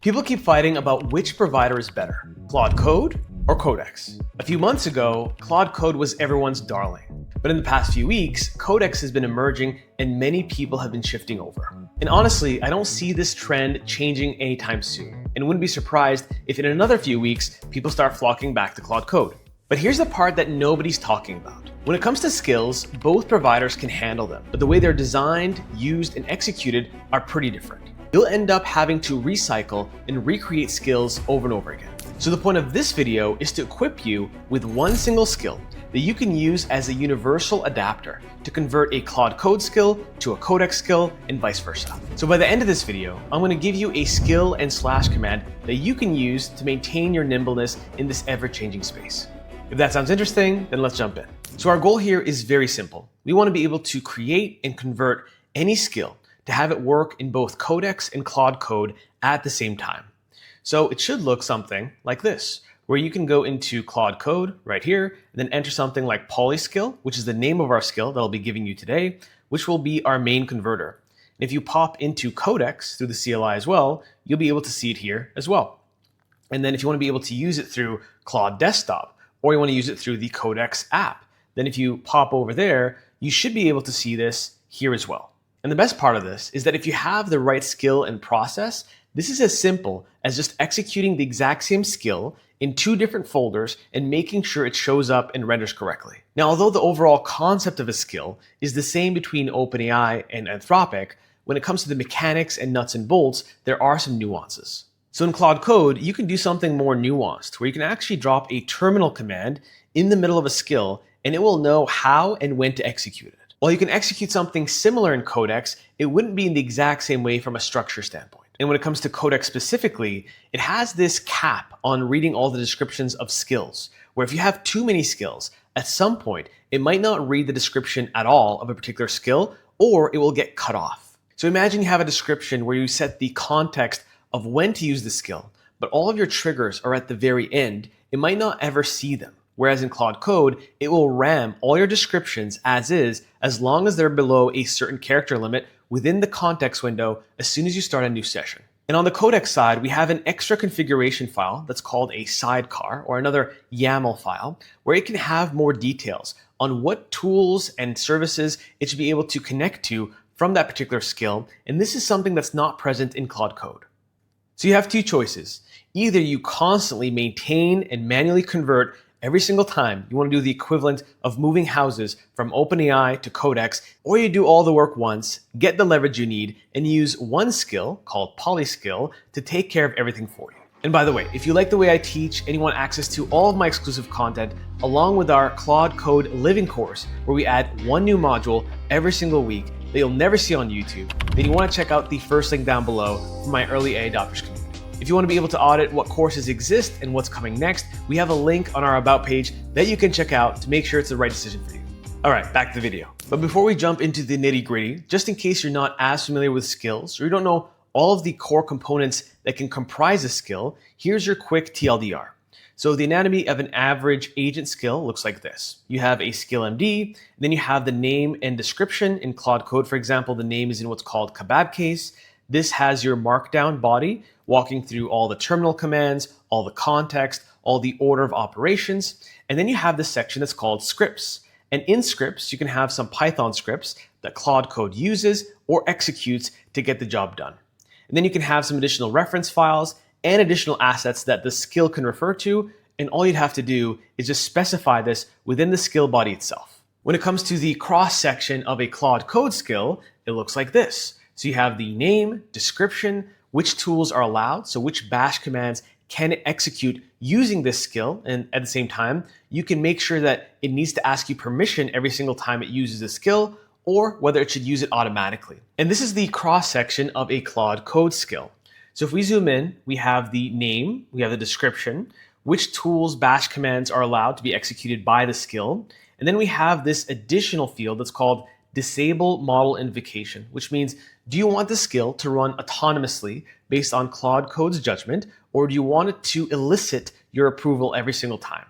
People keep fighting about which provider is better, Claude Code or Codex. A few months ago, Claude Code was everyone's darling. But in the past few weeks, Codex has been emerging and many people have been shifting over. And honestly, I don't see this trend changing anytime soon, and wouldn't be surprised if in another few weeks, people start flocking back to Claude Code. But here's the part that nobody's talking about. When it comes to skills, both providers can handle them, but the way they're designed, used, and executed are pretty different. You'll end up having to recycle and recreate skills over and over again. So the point of this video is to equip you with one single skill that you can use as a universal adapter to convert a Claude Code skill to a Codex skill and vice versa. So by the end of this video, I'm going to give you a skill and slash command that you can use to maintain your nimbleness in this ever-changing space. If that sounds interesting, then let's jump in. So our goal here is very simple. We want to be able to create and convert any skill to have it work in both Codex and Claude Code at the same time. So it should look something like this, where you can go into Claude Code right here, and then enter something like polyskill, which is the name of our skill that I'll be giving you today, which will be our main converter. And if you pop into Codex through the CLI as well, you'll be able to see it here as well. And then if you want to be able to use it through Claude Desktop, or you want to use it through the Codex app, then if you pop over there, you should be able to see this here as well. And the best part of this is that if you have the right skill and process, this is as simple as just executing the exact same skill in two different folders and making sure it shows up and renders correctly. Now, although the overall concept of a skill is the same between openai and anthropic, when it comes to the mechanics and nuts and bolts, there are some nuances. So in Claude Code, you can do something more nuanced, where you can actually drop a terminal command in the middle of a skill, and it will know how and when to execute it. While you can execute something similar in Codex, it wouldn't be in the exact same way from a structure standpoint. And when it comes to Codex specifically, it has this cap on reading all the descriptions of skills, where if you have too many skills, at some point, it might not read the description at all of a particular skill, or it will get cut off. So imagine you have a description where you set the context of when to use the skill, but all of your triggers are at the very end. It might not ever see them. Whereas in Claude Code, it will ram all your descriptions as is, as long as they're below a certain character limit within the context window as soon as you start a new session. And on the Codex side, we have an extra configuration file that's called a sidecar, or another YAML file, where it can have more details on what tools and services it should be able to connect to from that particular skill. And this is something that's not present in Claude Code. So you have two choices. Either you constantly maintain and manually convert every single time you want to do the equivalent of moving houses from openai to Codex, or you do all the work once, get the leverage you need, and use one skill called polyskill to take care of everything for you. And by the way, if you like the way I teach and you want access to all of my exclusive content, along with our Claude Code Living course, where we add one new module every single week that you'll never see on YouTube, then you want to check out the first link down below for my early A adopters community. If you want to be able to audit what courses exist and what's coming next, we have a link on our About page that you can check out to make sure it's the right decision for you. All right, back to the video. But before we jump into the nitty-gritty, just in case you're not as familiar with skills or you don't know all of the core components that can comprise a skill, here's your quick TLDR. So the anatomy of an average agent skill looks like this. You have a skill MD, then you have the name and description. In Claude Code, for example, the name is in what's called kebab case. This has your markdown body, walking through all the terminal commands, all the context, all the order of operations. And then you have this section that's called scripts. And in scripts, you can have some Python scripts that Claude Code uses or executes to get the job done. And then you can have some additional reference files and additional assets that the skill can refer to. And all you'd have to do is just specify this within the skill body itself. When it comes to the cross section of a Claude Code skill, it looks like this. So you have the name, description, which tools are allowed, so which bash commands can it execute using this skill, and at the same time, you can make sure that it needs to ask you permission every single time it uses the skill, or whether it should use it automatically. And this is the cross section of a Claude Code skill. So if we zoom in, we have the name, we have the description, which tools bash commands are allowed to be executed by the skill, and then we have this additional field that's called disable model invocation, which means, do you want the skill to run autonomously based on Claude Code's judgment, or do you want it to elicit your approval every single time?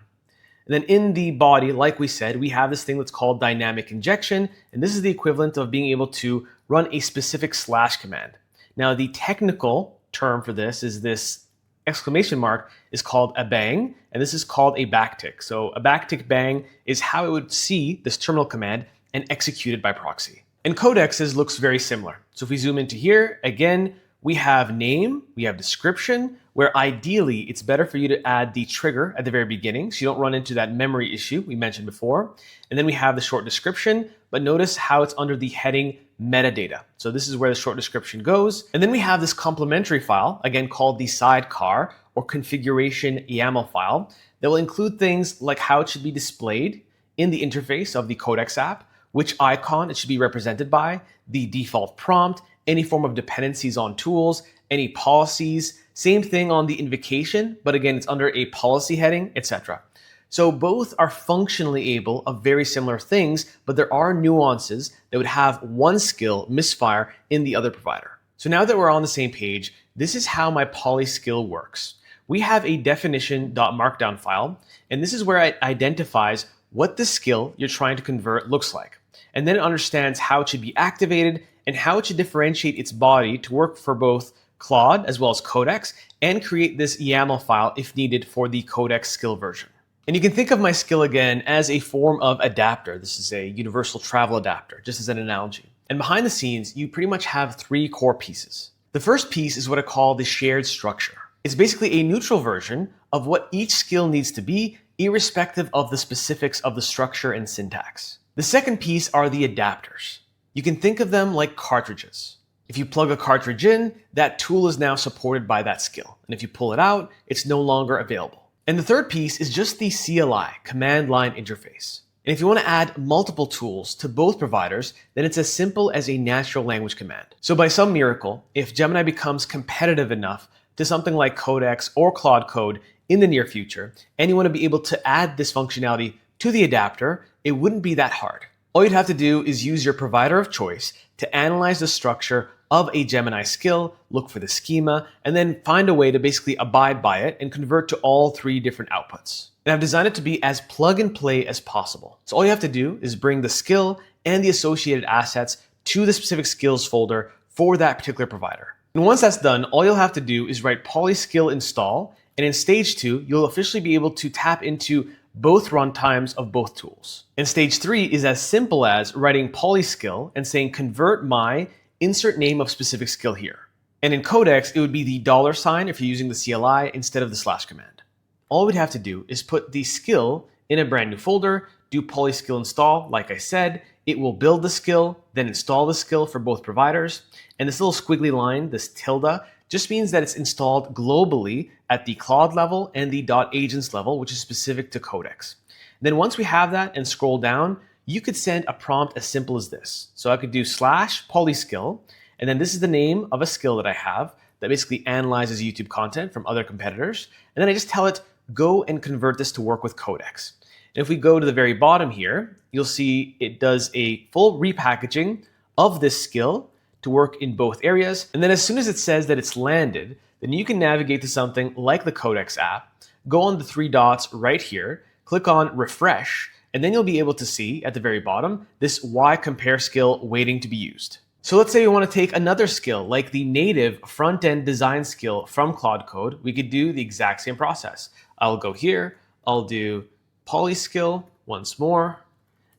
And then in the body, like we said, we have this thing that's called dynamic injection, and this is the equivalent of being able to run a specific slash command. Now, the technical term for this is this exclamation mark is called a bang, and this is called a backtick. So a backtick bang is how it would see this terminal command and execute it by proxy. And Codex's looks very similar. So if we zoom into here, again, we have name, we have description, where ideally it's better for you to add the trigger at the very beginning so you don't run into that memory issue we mentioned before. And then we have the short description, but notice how it's under the heading metadata. So this is where the short description goes. And then we have this complementary file, again called the sidecar or configuration YAML file, that will include things like how it should be displayed in the interface of the Codex app, which icon it should be represented by, the default prompt, any form of dependencies on tools, any policies, same thing on the invocation, but again, it's under a policy heading, etc. So both are functionally able of very similar things, but there are nuances that would have one skill misfire in the other provider. So now that we're on the same page, this is how my polyskill works. We have a definition.markdown file, and this is where it identifies what the skill you're trying to convert looks like. And then it understands how it should be activated and how it should differentiate its body to work for both Claude as well as Codex, and create this YAML file if needed for the Codex skill version. And you can think of my skill again as a form of adapter. This is a universal travel adapter, just as an analogy. And behind the scenes, you pretty much have three core pieces. The first piece is what I call the shared structure. It's basically a neutral version of what each skill needs to be, irrespective of the specifics of the structure and syntax. The second piece are the adapters. You can think of them like cartridges. If you plug a cartridge in, that tool is now supported by that skill. And if you pull it out, it's no longer available. And the third piece is just the CLI, command line interface. And if you want to add multiple tools to both providers, then it's as simple as a natural language command. So by some miracle, if Gemini becomes competitive enough to something like Codex or Claude Code in the near future, and you want to be able to add this functionality to the adapter, it wouldn't be that hard. All you'd have to do is use your provider of choice to analyze the structure of a Gemini skill, look for the schema, and then find a way to basically abide by it and convert to all three different outputs. And I've designed it to be as plug and play as possible. So all you have to do is bring the skill and the associated assets to the specific skills folder for that particular provider. And once that's done, all you'll have to do is write polyskill install, and in stage 2, you'll officially be able to tap into both runtimes of both tools. And stage 3 is as simple as writing polyskill and saying convert my insert name of specific skill here. And in Codex, it would be the $sign if you're using the CLI instead of the / command. All we'd have to do is put the skill in a brand new folder, do polyskill install, like I said, it will build the skill, then install the skill for both providers. And this little squiggly line, this tilde, just means that it's installed globally at the Claude level and the .agents level, which is specific to Codex. Then once we have that and scroll down, you could send a prompt as simple as this. So I could do /polyskill, and then this is the name of a skill that I have that basically analyzes YouTube content from other competitors. And then I just tell it, go and convert this to work with Codex. And if we go to the very bottom here, you'll see it does a full repackaging of this skill to work in both areas. And then as soon as it says that it's landed, then you can navigate to something like the Codex app, go on the 3 dots right here, click on refresh, and then you'll be able to see at the very bottom this Y compare skill waiting to be used. So let's say we want to take another skill like the native front-end design skill from Claude Code. We could do the exact same process. I'll go here, I'll do polyskill once more,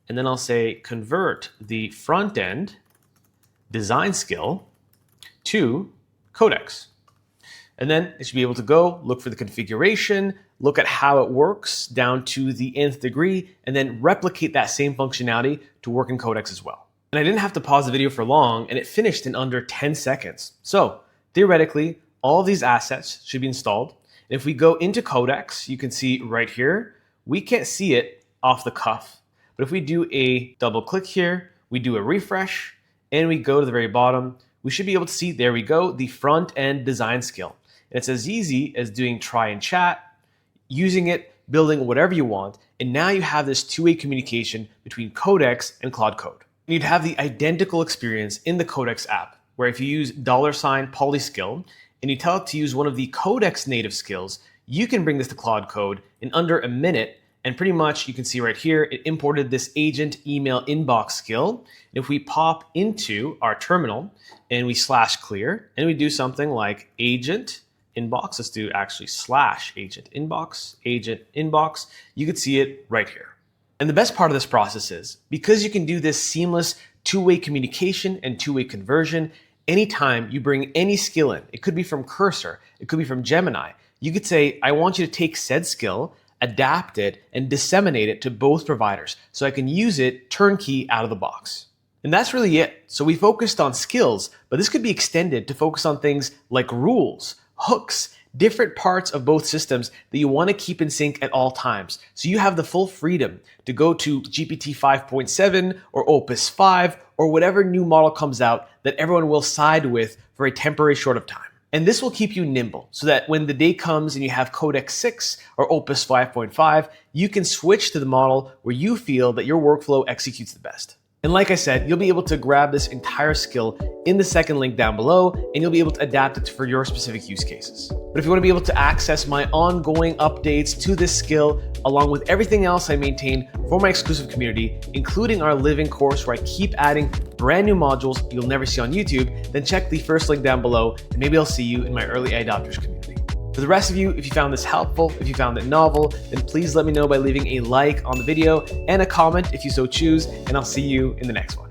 and then I'll say convert the front-end design skill to Codex. And then it should be able to go look for the configuration, look at how it works down to the nth degree, and then replicate that same functionality to work in Codex as well. And I didn't have to pause the video for long, and it finished in under 10 seconds. So theoretically, all of these assets should be installed. And if we go into Codex, you can see right here, we can't see it off the cuff. But if we do a double click here, we do a refresh, and we go to the very bottom, we should be able to see, there we go, the front-end design skill. And it's as easy as doing try and chat, using it, building whatever you want, and now you have this two-way communication between Codex and Claude Code. And you'd have the identical experience in the Codex app, where if you use $polyskill and you tell it to use one of the Codex native skills, you can bring this to Claude Code in under a minute And pretty much you can see right here, it imported this agent email inbox skill. And if we pop into our terminal and we /clear and we do something like agent inbox, let's do actually /agent inbox, you could see it right here. And the best part of this process is because you can do this seamless two-way communication and two-way conversion, anytime you bring any skill in, it could be from Cursor, it could be from Gemini, you could say, I want you to take said skill, adapt it, and disseminate it to both providers so I can use it turnkey out of the box. And that's really it. So we focused on skills, but this could be extended to focus on things like rules, hooks, different parts of both systems that you want to keep in sync at all times. So you have the full freedom to go to GPT 5.7 or Opus 5 or whatever new model comes out that everyone will side with for a temporary short of time. And this will keep you nimble so that when the day comes and you have Codex 6 or Opus 5.5, you can switch to the model where you feel that your workflow executes the best. And like I said, you'll be able to grab this entire skill in the second link down below, and you'll be able to adapt it for your specific use cases. But if you want to be able to access my ongoing updates to this skill, along with everything else I maintain for my exclusive community, including our living course where I keep adding brand new modules you'll never see on YouTube, then check the first link down below, and maybe I'll see you in my early adopters community. For the rest of you, if you found this helpful, if you found it novel, then please let me know by leaving a like on the video and a comment if you so choose, and I'll see you in the next one.